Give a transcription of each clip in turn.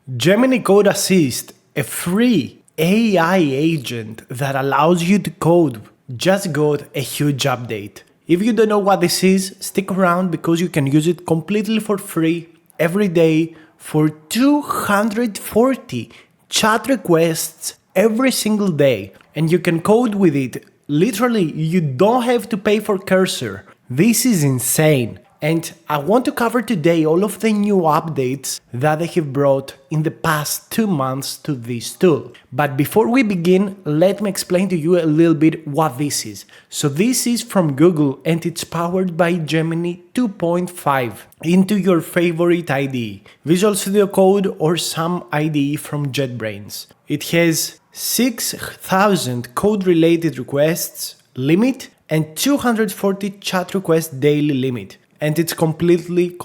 Gemini Code Assist, a free AI agent that allows you to code, just got a huge update. If you don't know what this is, stick around because you can use it completely for free every day for 240 chat requests every single day. And you can code with it. Literally, you don't have to pay for cursor. This is insane. And I want to cover today all of the new updates that they have brought in the past 2 months to this tool. But before we begin, let me explain to you a little bit what this is. So this is from Google and it's powered by Gemini 2.5 into your favorite IDE, Visual Studio Code or some IDE from JetBrains. It has 6,000 code-related requests limit and 240 chat requests daily limit. And it's completely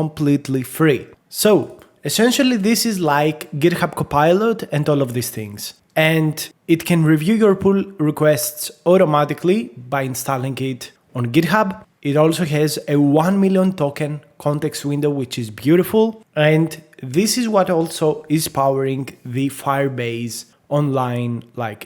free. So essentially this is like GitHub Copilot and all of these things. And it can review your pull requests automatically by installing it on GitHub. It also has a 1 million token context window, which is beautiful. And this is what also is powering the Firebase online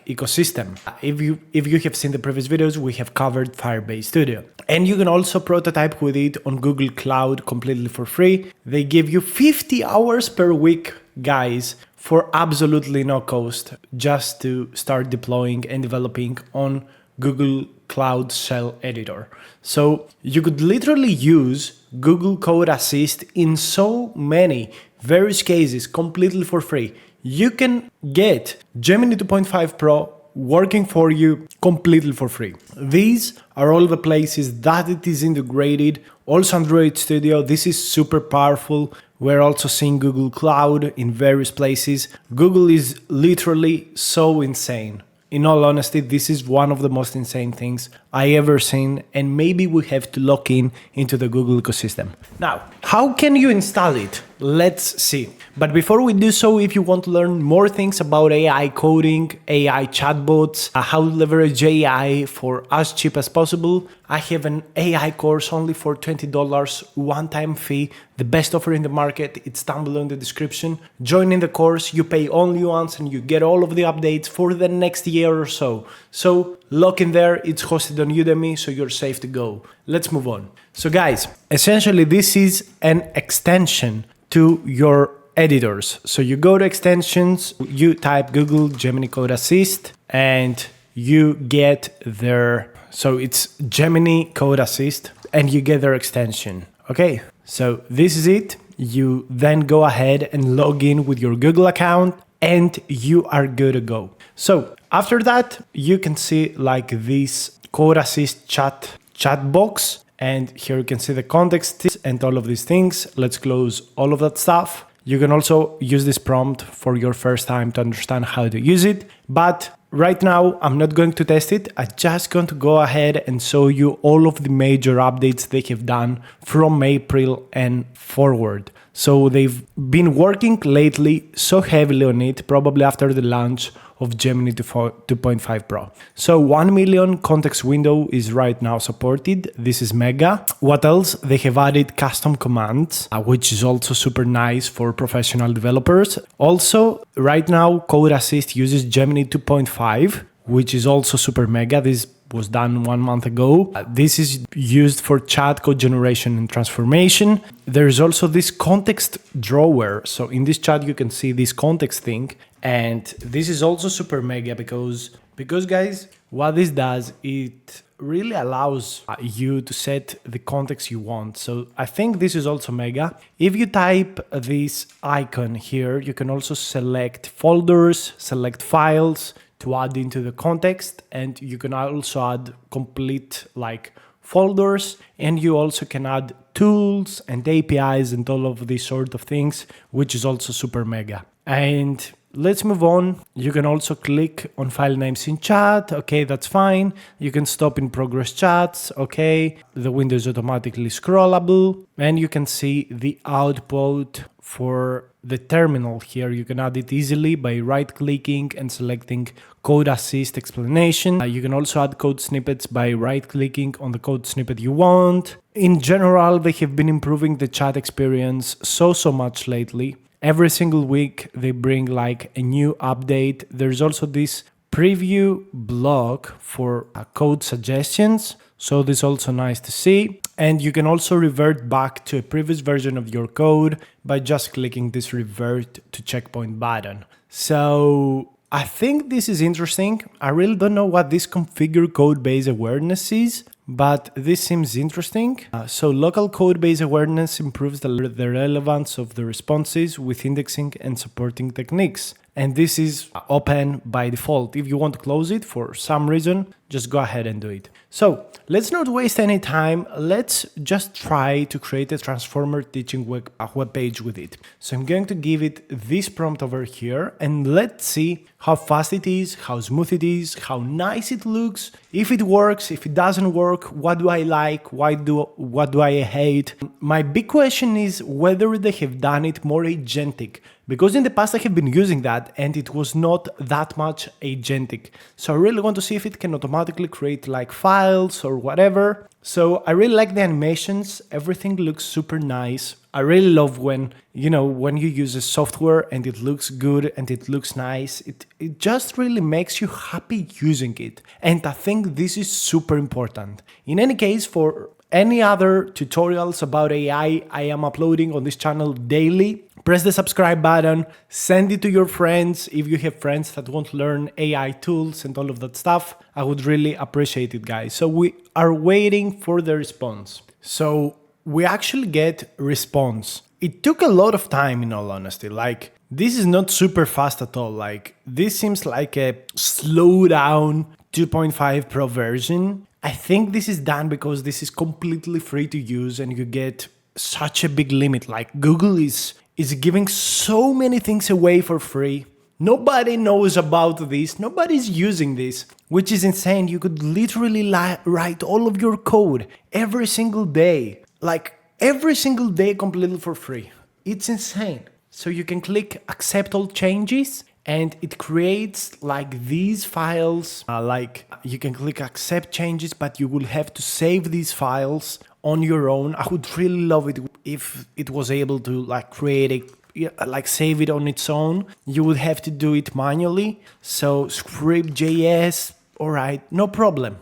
ecosystem. If you have seen the previous videos, we have covered Firebase Studio. And you can also prototype with it on Google Cloud completely for free. They give you 50 hours per week, guys, for absolutely no cost, just to start deploying and developing on Google Cloud Shell Editor. So you could literally use Google Code Assist in so many various cases completely for free. You can get Gemini 2.5 Pro working for you completely for free. These are all the places that it is integrated. Also Android Studio, this is super powerful. We're also seeing Google Cloud in various places. Google is literally so insane. In all honesty, this is one of the most insane things I ever seen, and maybe we have to lock into the Google ecosystem. Now, how can you install it? Let's see. But before we do so, if you want to learn more things about AI coding, AI chatbots, how to leverage AI for as cheap as possible, I have an AI course only for $20, one-time fee, the best offer in the market. It's down below in the description. Join in the course, you pay only once and you get all of the updates for the next year or so. So lock in there, it's hosted on Udemy, so you're safe to go. Let's move on. So guys, essentially this is an extension to your editors. So you go to extensions, you type Google Gemini Code Assist and you get their, so it's Gemini Code Assist and you get their extension. Okay, so this is it. You then go ahead and log in with your Google account and you are good to go. So after that, you can see like this Code Assist chat box. And here you can see the context and all of these things. Let's close all of that stuff. You can also use this prompt for your first time to understand how to use it. But right now, I'm not going to test it. I'm just going to go ahead and show you all of the major updates they have done from April and forward. So they've been working lately so heavily on it, probably after the launch of Gemini 2.5 Pro. So 1 million context window is right now supported. This is mega. What else? They have added custom commands, which is also super nice for professional developers. Also, right now, Code Assist uses Gemini 2.5, which is also super mega. This was done 1 month ago. This is used for chat code generation and transformation. There is also this context drawer. So in this chat, you can see this context thing. And this is also super mega because guys, what this does, it really allows you to set the context you want. So I think this is also mega. If you type this icon here, you can also select folders, select files to add into the context, and you can also add complete folders, and you also can add tools and APIs and all of these sort of things, which is also super mega. And let's move on. You can also click on file names in chat. Okay, that's fine. You can stop in progress chats. Okay, the window is automatically scrollable, and you can see the output for the terminal here. You can add it easily by right-clicking and selecting Code Assist explanation. You can also add code snippets by right-clicking on the code snippet you want. In general, they have been improving the chat experience so much lately. Every single week they bring like a new update. There's also this preview blog for code suggestions. So this is also nice to see. And you can also revert back to a previous version of your code by just clicking this revert to checkpoint button. So I think this is interesting. I really don't know what this configure code base awareness is, but this seems interesting. So local code base awareness improves the relevance of the responses with indexing and supporting techniques. And this is open by default. If you want to close it for some reason, just go ahead and do it. So let's not waste any time. Let's just try to create a transformer teaching web page with it. So I'm going to give it this prompt over here and let's see how fast it is, how smooth it is, how nice it looks, if it works, if it doesn't work, what do I like, what do I hate. My big question is whether they have done it more agentic, because in the past I have been using that and it was not that much agentic. So I really want to see if it can automatically create like files or whatever. So I really like the animations. Everything looks super nice. I really love when you use a software and it looks good and it looks nice. It just really makes you happy using it. And I think this is super important. In any case, for any other tutorials about AI I am uploading on this channel daily, press the subscribe button, send it to your friends. If you have friends that want to learn AI tools and all of that stuff, I would really appreciate it, guys. So we are waiting for the response. So we actually get response. It took a lot of time, in all honesty. Like, this is not super fast at all. Like, this seems like a slow down 2.5 Pro version. I think this is done because this is completely free to use and you get such a big limit. Like, Google is giving so many things away for free. Nobody knows about this. Nobody's using this, which is insane. You could literally write all of your code every single day. Like every single day completely for free. It's insane. So you can click accept all changes and it creates like these files. Like you can click accept changes, but you will have to save these files on your own. I would really love it if it was able to like create a, like save it on its own. You would have to do it manually. So script.js, all right, no problem.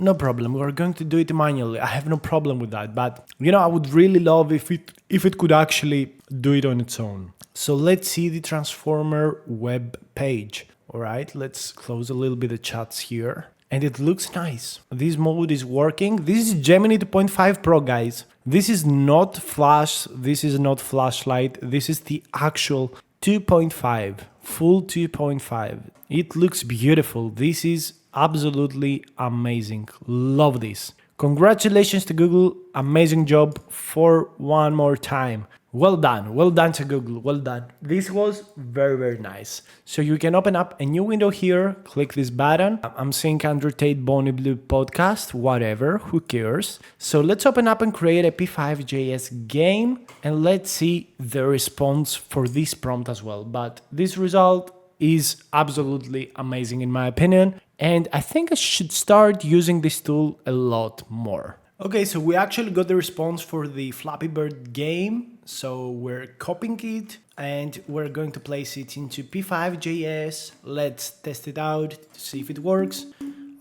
We're going to do it manually. I have no problem with that. But I would really love if it could actually do it on its own. So let's see the transformer web page. All right, let's close a little bit the chats here. And it looks nice. This mode is working. This is Gemini 2.5 Pro, guys. This is not Flash. This is not Flashlight. This is the actual 2.5, full 2.5. It looks beautiful. This is absolutely amazing. Love this. Congratulations to Google. Amazing job for one more time. Well done to Google, well done. This was very, very nice. So you can open up a new window here, click this button. I'm seeing Andrew Tate Bonnie Blue podcast, whatever, who cares? So let's open up and create a P5.js game and let's see the response for this prompt as well. But this result is absolutely amazing in my opinion. And I think I should start using this tool a lot more. Okay, so we actually got the response for the Flappy Bird game. So we're copying it and we're going to place it into P5.js. Let's test it out to see if it works.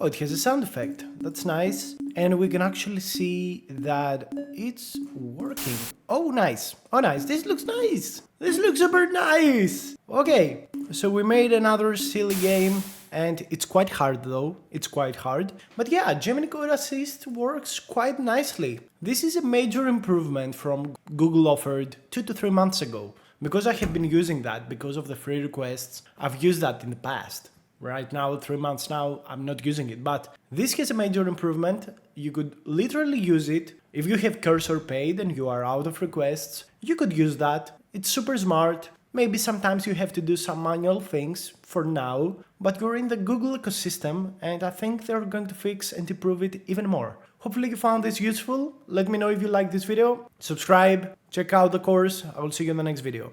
Oh, it has a sound effect. That's nice. And we can actually see that it's working. Oh, nice. Oh, nice. This looks nice. This looks super nice. Okay, so we made another silly game. And it's quite hard though, it's quite hard. But yeah, Gemini Code Assist works quite nicely. This is a major improvement from Google offered 2 to 3 months ago. Because I have been using that, because of the free requests, I've used that in the past. Right now, 3 months now, I'm not using it. But this has a major improvement. You could literally use it. If you have cursor paid and you are out of requests, you could use that. It's super smart. Maybe sometimes you have to do some manual things for now, but you're in the Google ecosystem and I think they're going to fix and improve it even more. Hopefully you found this useful. Let me know if you like this video. Subscribe, check out the course. I will see you in the next video.